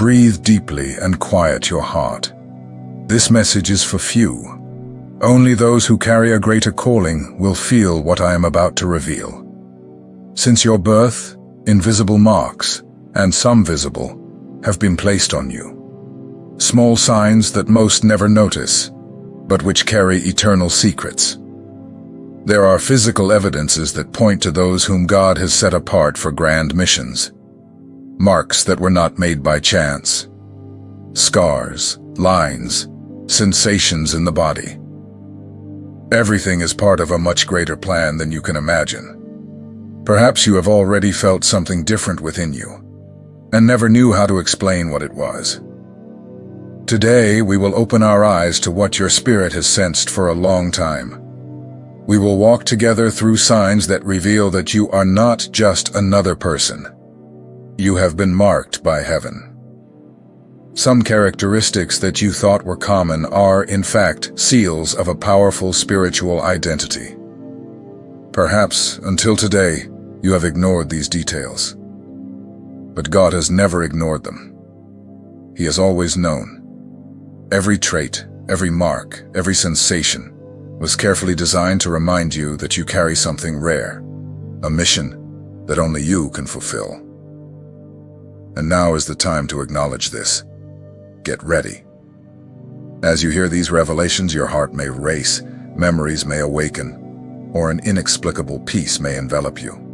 breathe deeply and quiet your heart. This message is for few. Only those who carry a greater calling will feel what I am about to reveal. Since your birth, invisible marks, and some visible, have been placed on you. Small signs that most never notice, but which carry eternal secrets. There are physical evidences that point to those whom God has set apart for grand missions. Marks that were not made by chance. Scars, lines, sensations in the body. Everything is part of a much greater plan than you can imagine. Perhaps you have already felt something different within you, and never knew how to explain what it was. Today, we will open our eyes to what your spirit has sensed for a long time. We will walk together through signs that reveal that you are not just another person. You have been marked by heaven. Some characteristics that you thought were common are, in fact, seals of a powerful spiritual identity. Perhaps, until today, you have ignored these details. But God has never ignored them. He has always known. Every trait, every mark, every sensation was carefully designed to remind you that you carry something rare, a mission that only you can fulfill. And now is the time to acknowledge this. Get ready. As you hear these revelations, your heart may race, memories may awaken, or an inexplicable peace may envelop you.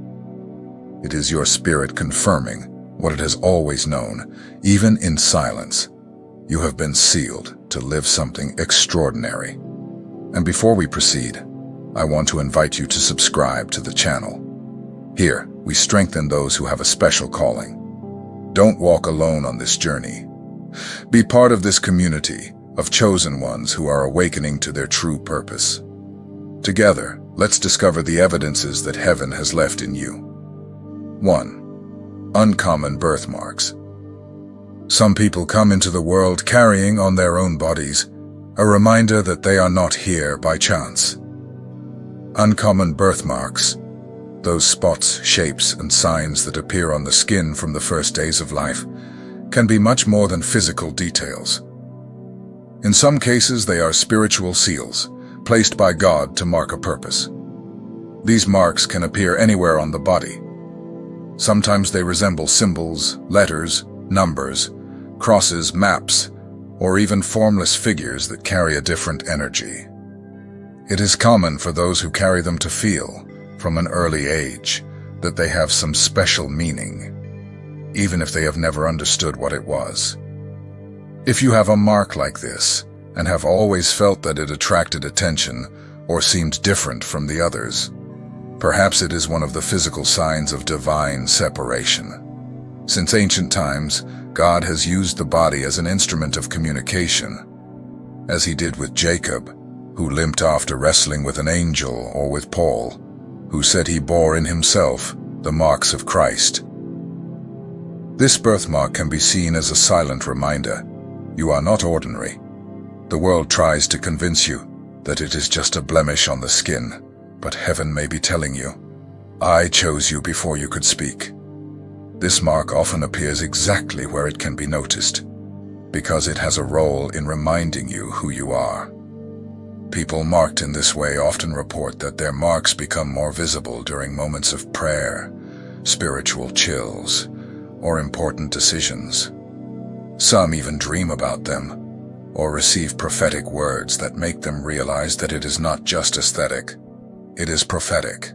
It is your spirit confirming what it has always known, even in silence. You have been sealed to live something extraordinary. And before we proceed, I want to invite you to subscribe to the channel. Here, we strengthen those who have a special calling. Don't walk alone on this journey. Be part of this community of chosen ones who are awakening to their true purpose. Together, let's discover the evidences that heaven has left in you. 1. Uncommon birthmarks. Some people come into the world carrying on their own bodies a reminder that they are not here by chance. Uncommon birthmarks, those spots, shapes, and signs that appear on the skin from the first days of life, can be much more than physical details. In some cases, they are spiritual seals, placed by God to mark a purpose. These marks can appear anywhere on the body. Sometimes they resemble symbols, letters, numbers, crosses, maps, or even formless figures that carry a different energy. It is common for those who carry them to feel, from an early age, that they have some special meaning, even if they have never understood what it was. If you have a mark like this, and have always felt that it attracted attention or seemed different from the others, perhaps it is one of the physical signs of divine separation. Since ancient times, God has used the body as an instrument of communication, as he did with Jacob, who limped after wrestling with an angel, or with Paul, who said he bore in himself the marks of Christ. This birthmark can be seen as a silent reminder. You are not ordinary. The world tries to convince you that it is just a blemish on the skin, but heaven may be telling you, I chose you before you could speak. This mark often appears exactly where it can be noticed, because it has a role in reminding you who you are. People marked in this way often report that their marks become more visible during moments of prayer, spiritual chills, or important decisions. Some even dream about them, or receive prophetic words that make them realize that it is not just aesthetic, it is prophetic.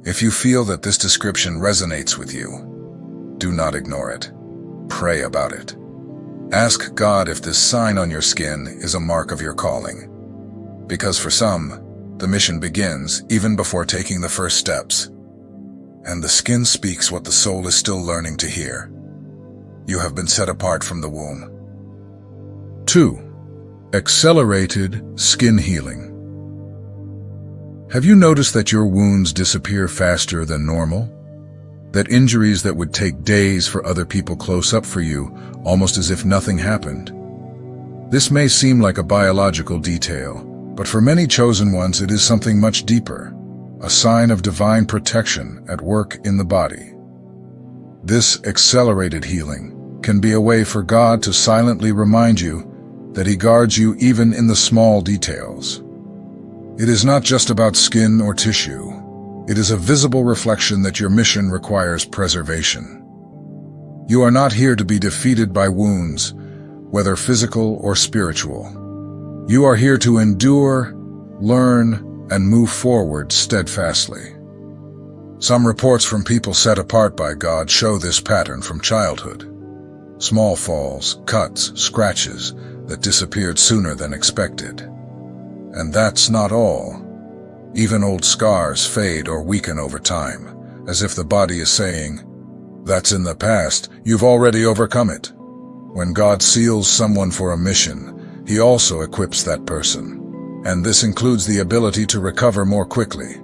If you feel that this description resonates with you, do not ignore it. Pray about it. Ask God if this sign on your skin is a mark of your calling. Because for some, the mission begins even before taking the first steps. And the skin speaks what the soul is still learning to hear. You have been set apart from the womb. 2. Accelerated skin healing. Have you noticed that your wounds disappear faster than normal? That injuries that would take days for other people close up for you, almost as if nothing happened? This may seem like a biological detail, but for many chosen ones it is something much deeper, a sign of divine protection at work in the body. This accelerated healing can be a way for God to silently remind you that He guards you even in the small details. It is not just about skin or tissue. It is a visible reflection that your mission requires preservation. You are not here to be defeated by wounds, whether physical or spiritual. You are here to endure, learn, and move forward steadfastly. Some reports from people set apart by God show this pattern from childhood. Small falls, cuts, scratches that disappeared sooner than expected. And that's not all. Even old scars fade or weaken over time, as if the body is saying, "That's in the past, you've already overcome it." When God seals someone for a mission, He also equips that person. And this includes the ability to recover more quickly,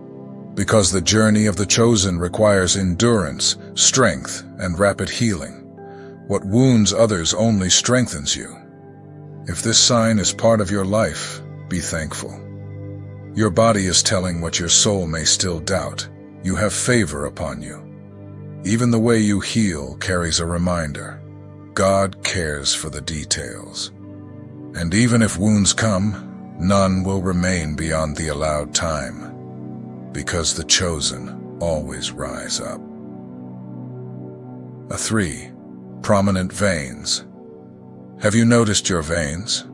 because the journey of the chosen requires endurance, strength, and rapid healing. What wounds others only strengthens you. If this sign is part of your life, be thankful. Your body is telling what your soul may still doubt. You have favor upon you. Even the way you heal carries a reminder. God cares for the details. And even if wounds come, none will remain beyond the allowed time, because the chosen always rise up. 3. Prominent veins. Have you noticed your veins?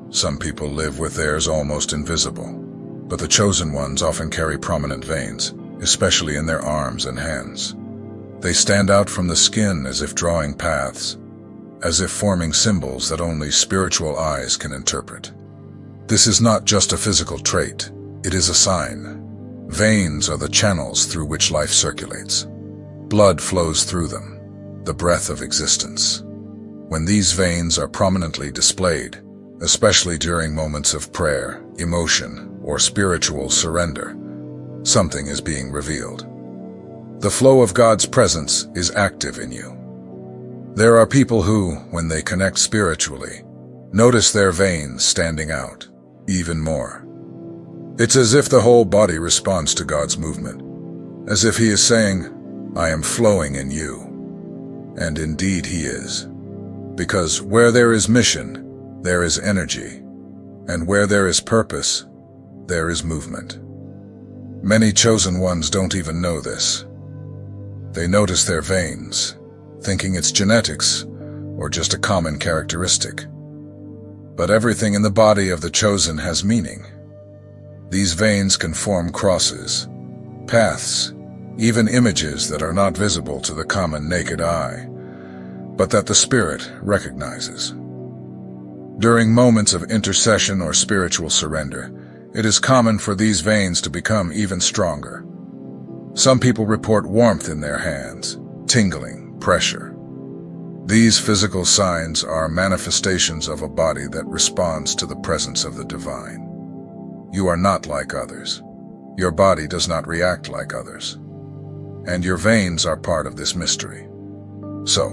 Some people live with theirs almost invisible, but the chosen ones often carry prominent veins, especially in their arms and hands. They stand out from the skin as if drawing paths, as if forming symbols that only spiritual eyes can interpret. This is not just a physical trait, it is a sign. Veins are the channels through which life circulates. Blood flows through them, the breath of existence. When these veins are prominently displayed, especially during moments of prayer, emotion, or spiritual surrender, something is being revealed. The flow of God's presence is active in you. There are people who, when they connect spiritually, notice their veins standing out even more. It's as if the whole body responds to God's movement, as if He is saying, "I am flowing in you." And indeed He is. Because where there is mission, there is energy, and where there is purpose, there is movement. Many chosen ones don't even know this. They notice their veins, thinking it's genetics or just a common characteristic. But everything in the body of the chosen has meaning. These veins can form crosses, paths, even images that are not visible to the common naked eye, but that the Spirit recognizes. During moments of intercession or spiritual surrender, it is common for these veins to become even stronger. Some people report warmth in their hands, tingling, pressure. These physical signs are manifestations of a body that responds to the presence of the divine. You are not like others. Your body does not react like others. And your veins are part of this mystery. So,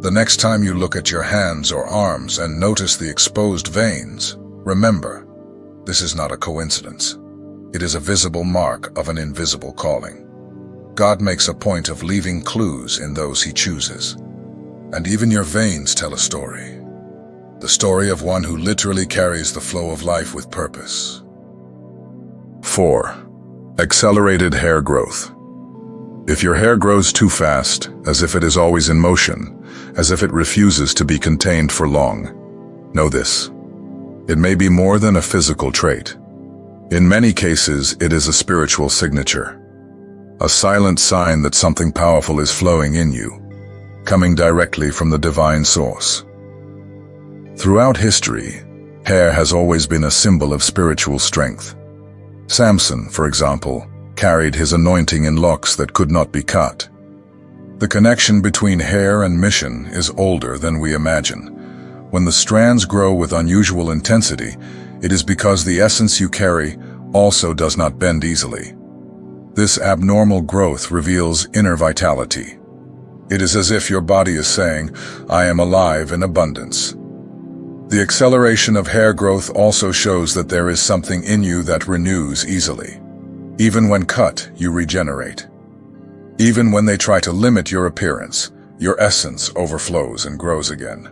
the next time you look at your hands or arms and notice the exposed veins, remember, this is not a coincidence. It is a visible mark of an invisible calling. God makes a point of leaving clues in those He chooses. And even your veins tell a story. The story of one who literally carries the flow of life with purpose. 4. Accelerated hair growth. If your hair grows too fast, as if it is always in motion, as if it refuses to be contained for long, know this. It may be more than a physical trait. In many cases, it is a spiritual signature. A silent sign that something powerful is flowing in you, coming directly from the divine source. Throughout history, hair has always been a symbol of spiritual strength. Samson, for example, carried his anointing in locks that could not be cut. The connection between hair and mission is older than we imagine. When the strands grow with unusual intensity, it is because the essence you carry also does not bend easily. This abnormal growth reveals inner vitality. It is as if your body is saying, "I am alive in abundance." The acceleration of hair growth also shows that there is something in you that renews easily. Even when cut, you regenerate. Even when they try to limit your appearance, your essence overflows and grows again.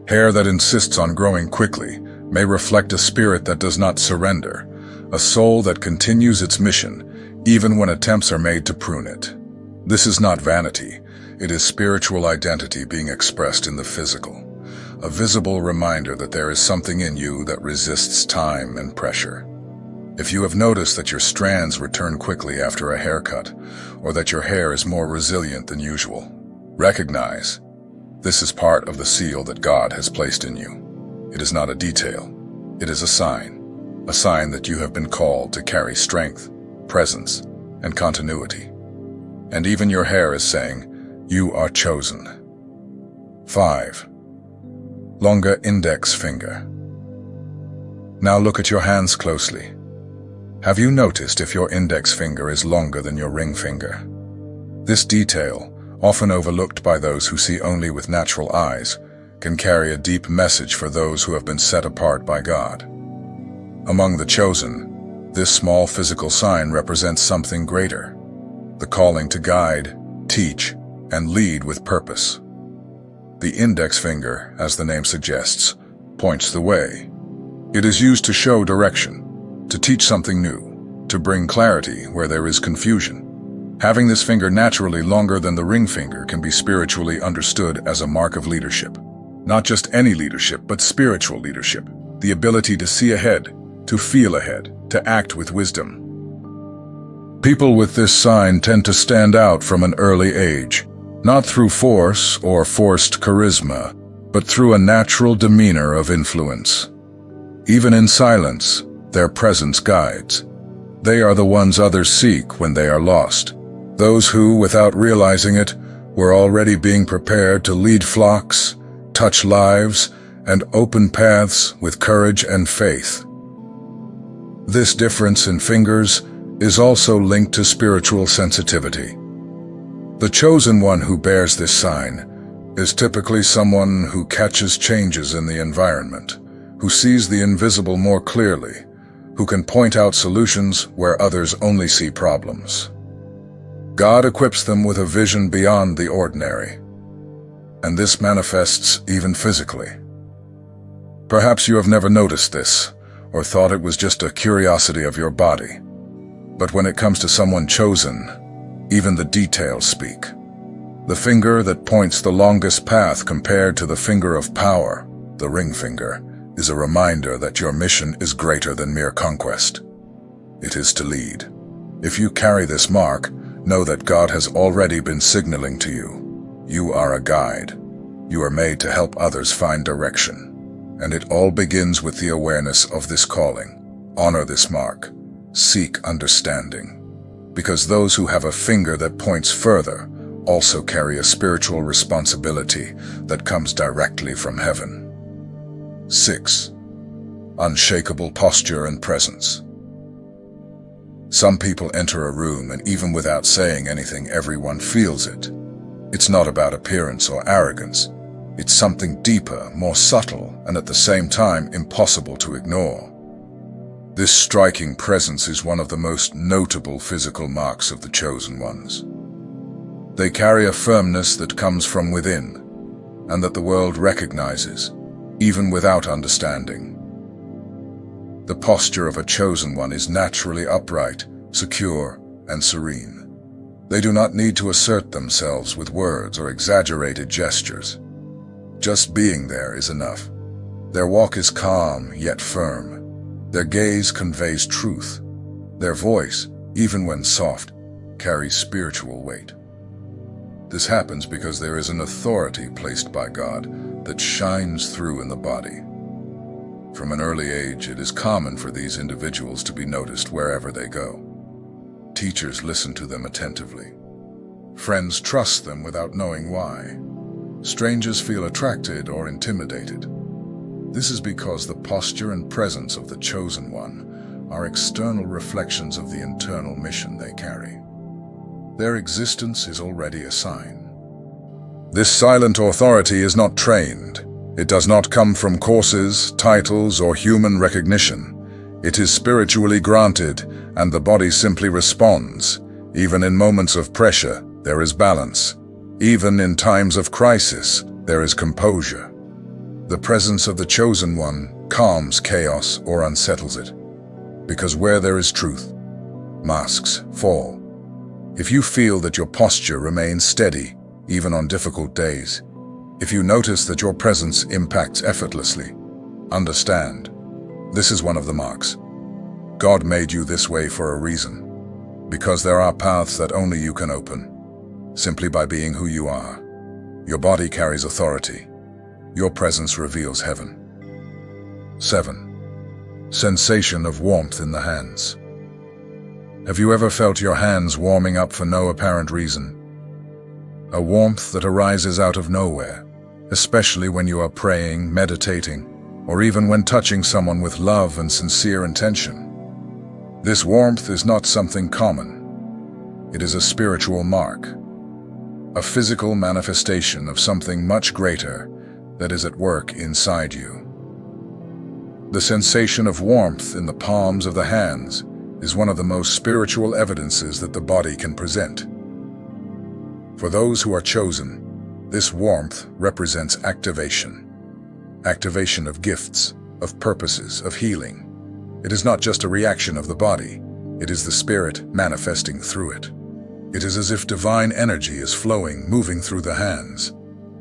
Hair that insists on growing quickly may reflect a spirit that does not surrender, a soul that continues its mission even when attempts are made to prune it. This is not vanity, it is spiritual identity being expressed in the physical, a visible reminder that there is something in you that resists time and pressure. If you have noticed that your strands return quickly after a haircut, or that your hair is more resilient than usual, recognize this is part of the seal that God has placed in you. It is not a detail, it is a sign that you have been called to carry strength, presence, and continuity. And even your hair is saying, you are chosen. 5. Longer index finger. Now look at your hands closely. Have you noticed if your index finger is longer than your ring finger? This detail, often overlooked by those who see only with natural eyes, can carry a deep message for those who have been set apart by God. Among the chosen, this small physical sign represents something greater, the calling to guide, teach, and lead with purpose. The index finger, as the name suggests, points the way. It is used to show direction, to teach something new, to bring clarity where there is confusion. Having this finger naturally longer than the ring finger can be spiritually understood as a mark of leadership. Not just any leadership, but spiritual leadership. The ability to see ahead, to feel ahead, to act with wisdom. People with this sign tend to stand out from an early age, not through force or forced charisma, but through a natural demeanor of influence. Even in silence, their presence guides. They are the ones others seek when they are lost. Those who, without realizing it, were already being prepared to lead flocks, touch lives, and open paths with courage and faith. This difference in fingers is also linked to spiritual sensitivity. The chosen one who bears this sign is typically someone who catches changes in the environment, who sees the invisible more clearly, who can point out solutions where others only see problems. God equips them with a vision beyond the ordinary, and this manifests even physically. Perhaps you have never noticed this, or thought it was just a curiosity of your body. But when it comes to someone chosen, even the details speak. The finger that points the longest path compared to the finger of power, the ring finger, is a reminder that your mission is greater than mere conquest. It is to lead. If you carry this mark, know that God has already been signaling to you. You are a guide. You are made to help others find direction. And it all begins with the awareness of this calling. Honor this mark. Seek understanding. Because those who have a finger that points further also carry a spiritual responsibility that comes directly from heaven. 6. Unshakable posture and presence. Some people enter a room and even without saying anything, everyone feels it. It's not about appearance or arrogance. It's something deeper, more subtle, and at the same time impossible to ignore. This striking presence is one of the most notable physical marks of the chosen ones. They carry a firmness that comes from within, and that the world recognizes, even without understanding. The posture of a chosen one is naturally upright, secure, and serene. They do not need to assert themselves with words or exaggerated gestures. Just being there is enough. Their walk is calm yet firm. Their gaze conveys truth. Their voice, even when soft, carries spiritual weight. This happens because there is an authority placed by God that shines through in the body. From an early age, it is common for these individuals to be noticed wherever they go. Teachers listen to them attentively. Friends trust them without knowing why. Strangers feel attracted or intimidated. This is because the posture and presence of the chosen one are external reflections of the internal mission they carry. Their existence is already a sign. This silent authority is not trained. It does not come from courses, titles, or human recognition. It is spiritually granted, and the body simply responds. Even in moments of pressure, there is balance. Even in times of crisis, there is composure. The presence of the chosen one calms chaos or unsettles it. Because where there is truth, masks fall. If you feel that your posture remains steady, even on difficult days, if you notice that your presence impacts effortlessly, understand, this is one of the marks. God made you this way for a reason, because there are paths that only you can open, simply by being who you are. Your body carries authority. Your presence reveals heaven. 7. Sensation of warmth in the hands. Have you ever felt your hands warming up for no apparent reason? A warmth that arises out of nowhere, especially when you are praying, meditating, or even when touching someone with love and sincere intention. This warmth is not something common. It is a spiritual mark, a physical manifestation of something much greater that is at work inside you. The sensation of warmth in the palms of the hands is one of the most spiritual evidences that the body can present. For those who are chosen, this warmth represents activation. Activation of gifts, of purposes, of healing. It is not just a reaction of the body, it is the spirit manifesting through it. It is as if divine energy is flowing, moving through the hands.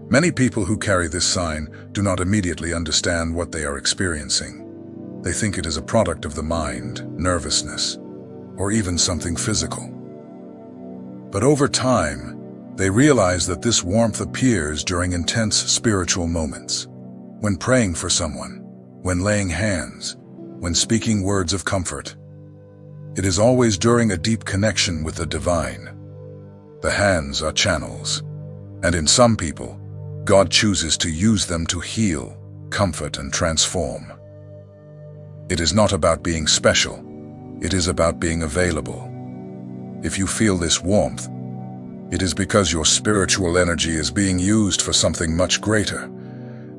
Many people who carry this sign do not immediately understand what they are experiencing. They think it is a product of the mind, nervousness, or even something physical. But over time, they realize that this warmth appears during intense spiritual moments. When praying for someone, when laying hands, when speaking words of comfort. It is always during a deep connection with the divine. The hands are channels, and in some people, God chooses to use them to heal, comfort, and transform. It is not about being special, it is about being available. If you feel this warmth, it is because your spiritual energy is being used for something much greater.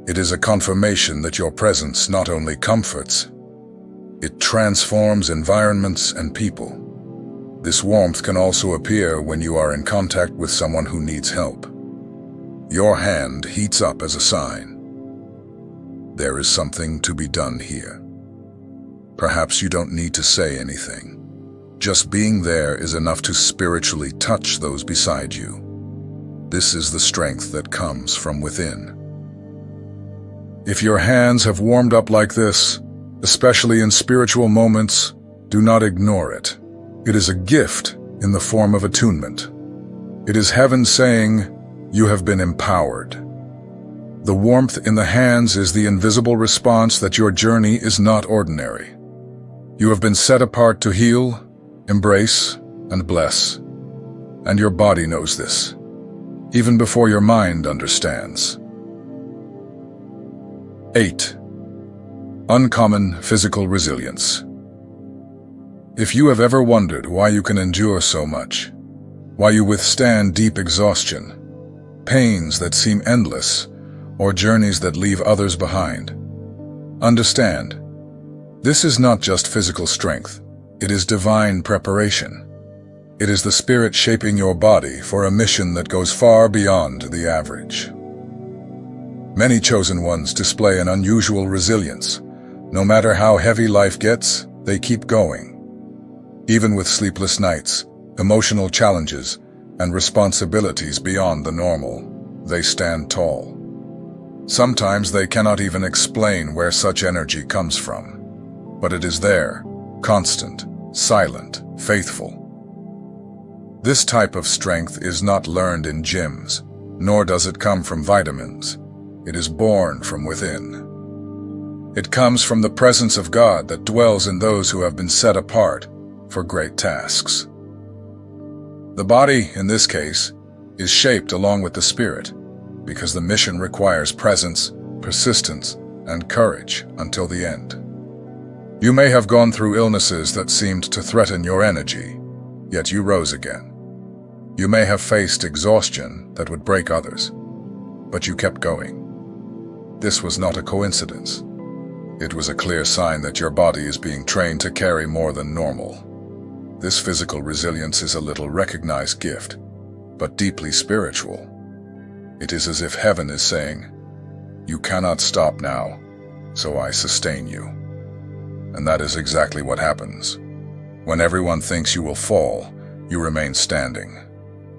It is a confirmation that your presence not only comforts, it transforms environments and people. This warmth can also appear when you are in contact with someone who needs help. Your hand heats up as a sign. There is something to be done here. Perhaps you don't need to say anything. Just being there is enough to spiritually touch those beside you. This is the strength that comes from within. If your hands have warmed up like this, especially in spiritual moments, do not ignore it. It is a gift in the form of attunement. It is heaven saying, you have been empowered. The warmth in the hands is the invisible response that your journey is not ordinary. You have been set apart to heal, embrace, and bless. And your body knows this, even before your mind understands. 8. Uncommon physical resilience. If you have ever wondered why you can endure so much, why you withstand deep exhaustion, pains that seem endless, or journeys that leave others behind, understand, this is not just physical strength, it is divine preparation. It is the Spirit shaping your body for a mission that goes far beyond the average. Many chosen ones display an unusual resilience. No matter how heavy life gets, they keep going. Even with sleepless nights, emotional challenges, and responsibilities beyond the normal, they stand tall. Sometimes they cannot even explain where such energy comes from. But it is there, constant, silent, faithful. This type of strength is not learned in gyms, nor does it come from vitamins. It is born from within. It comes from the presence of God that dwells in those who have been set apart for great tasks. The body, in this case, is shaped along with the spirit, because the mission requires presence, persistence, and courage until the end. You may have gone through illnesses that seemed to threaten your energy, yet you rose again. You may have faced exhaustion that would break others, but you kept going. This was not a coincidence. It was a clear sign that your body is being trained to carry more than normal. This physical resilience is a little recognized gift, but deeply spiritual. It is as if heaven is saying, "You cannot stop now, so I sustain you." And that is exactly what happens. When everyone thinks you will fall, you remain standing,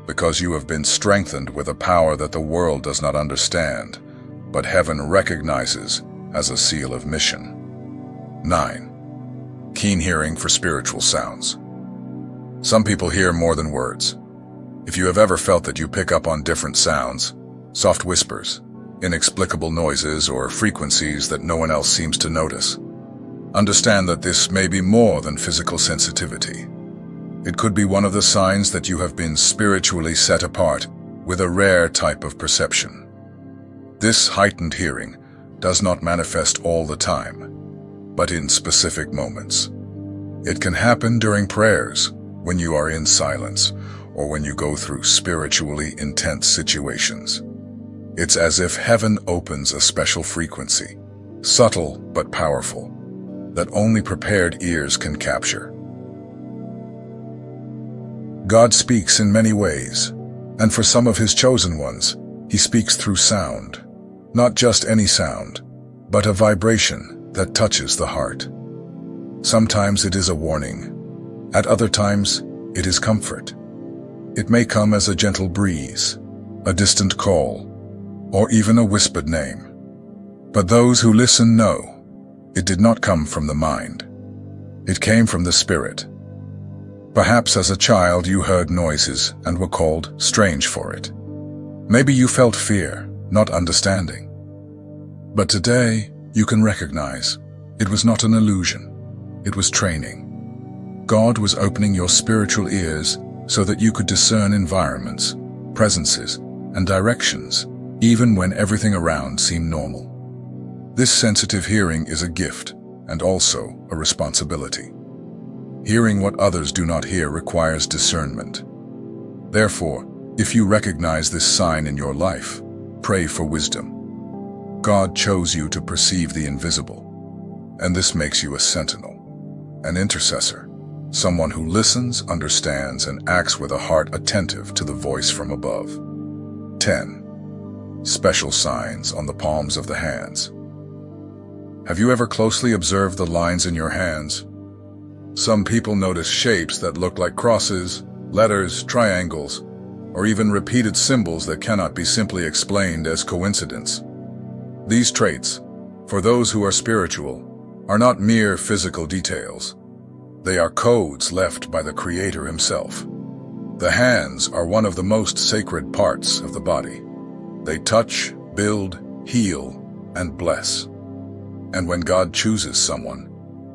because you have been strengthened with a power that the world does not understand, but heaven recognizes as a seal of mission. 9. Keen hearing for spiritual sounds. Some people hear more than words. If you have ever felt that you pick up on different sounds, soft whispers, inexplicable noises, or frequencies that no one else seems to notice, understand that this may be more than physical sensitivity. It could be one of the signs that you have been spiritually set apart with a rare type of perception. This heightened hearing does not manifest all the time, but in specific moments. It can happen during prayers, when you are in silence, or when you go through spiritually intense situations. It's as if heaven opens a special frequency, subtle but powerful, that only prepared ears can capture. God speaks in many ways, and for some of his chosen ones, he speaks through sound. Not just any sound, but a vibration that touches the heart. Sometimes it is a warning. At other times, it is comfort. It may come as a gentle breeze, a distant call, or even a whispered name. But those who listen know it did not come from the mind. It came from the spirit. Perhaps as a child you heard noises and were called strange for it. Maybe you felt fear, not understanding. But today, you can recognize it was not an illusion. It was training. God was opening your spiritual ears so that you could discern environments, presences, and directions, even when everything around seemed normal. This sensitive hearing is a gift and also a responsibility. Hearing what others do not hear requires discernment. Therefore, if you recognize this sign in your life, pray for wisdom. God chose you to perceive the invisible, and this makes you a sentinel, an intercessor, someone who listens, understands, and acts with a heart attentive to the voice from above. 10. Special signs on the palms of the hands. Have you ever closely observed the lines in your hands? Some people notice shapes that look like crosses, letters, triangles, or even repeated symbols that cannot be simply explained as coincidence. These traits, for those who are spiritual, are not mere physical details. They are codes left by the Creator himself. The hands are one of the most sacred parts of the body. They touch, build, heal, and bless. And when God chooses someone,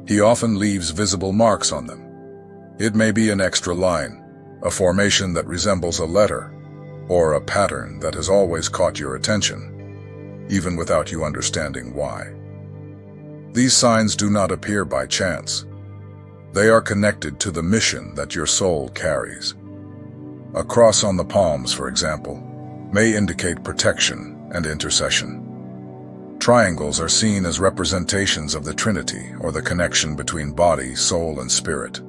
he often leaves visible marks on them. It may be an extra line, a formation that resembles a letter, or a pattern that has always caught your attention, even without you understanding why. These signs do not appear by chance. They are connected to the mission that your soul carries. A cross on the palms, for example, may indicate protection and intercession. Triangles are seen as representations of the Trinity, or the connection between body, soul, and spirit.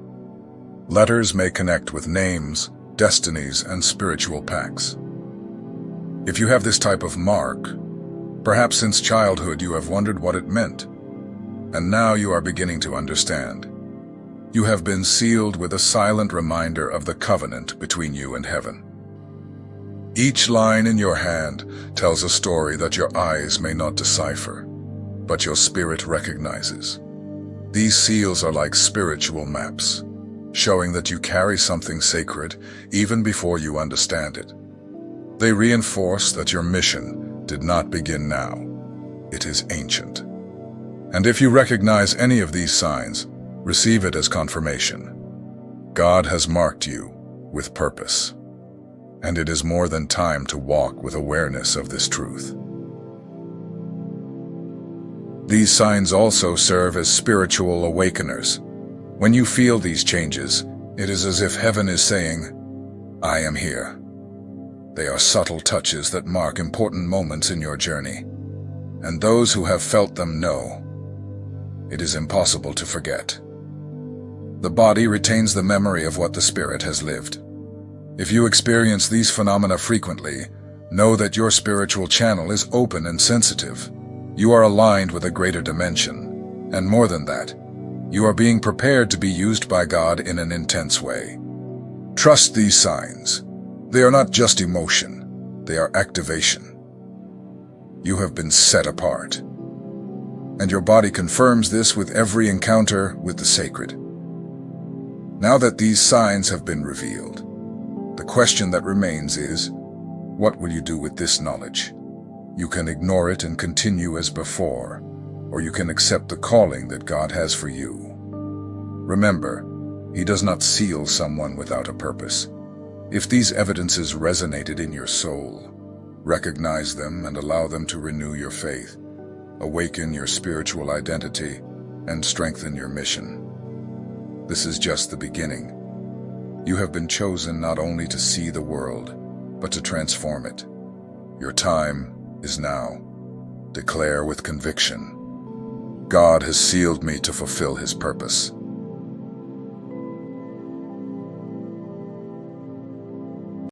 Letters may connect with names, destinies, and spiritual pacts. If you have this type of mark, perhaps since childhood you have wondered what it meant, and now you are beginning to understand. You have been sealed with a silent reminder of the covenant between you and heaven. Each line in your hand tells a story that your eyes may not decipher, but your spirit recognizes. These seals are like spiritual maps, showing that you carry something sacred even before you understand it. They reinforce that your mission did not begin now. It is ancient. And if you recognize any of these signs, receive it as confirmation. God has marked you with purpose. And it is more than time to walk with awareness of this truth. These signs also serve as spiritual awakeners. When you feel these changes, it is as if heaven is saying, "I am here." They are subtle touches that mark important moments in your journey, and those who have felt them know it is impossible to forget. The body retains the memory of what the spirit has lived. If you experience these phenomena frequently, Know that your spiritual channel is open and sensitive. You are aligned with a greater dimension. And more than that, you are being prepared to be used by God in an intense way. Trust these signs. They are not just emotion, they are activation. You have been set apart. And your body confirms this with every encounter with the sacred. Now that these signs have been revealed, the question that remains is, what will you do with this knowledge? You can ignore it and continue as before, or you can accept the calling that God has for you. Remember, He does not seal someone without a purpose. If these evidences resonated in your soul, recognize them and allow them to renew your faith, awaken your spiritual identity, and strengthen your mission. This is just the beginning. You have been chosen not only to see the world, but to transform it. Your time is now. Declare with conviction, God has sealed me to fulfill His purpose.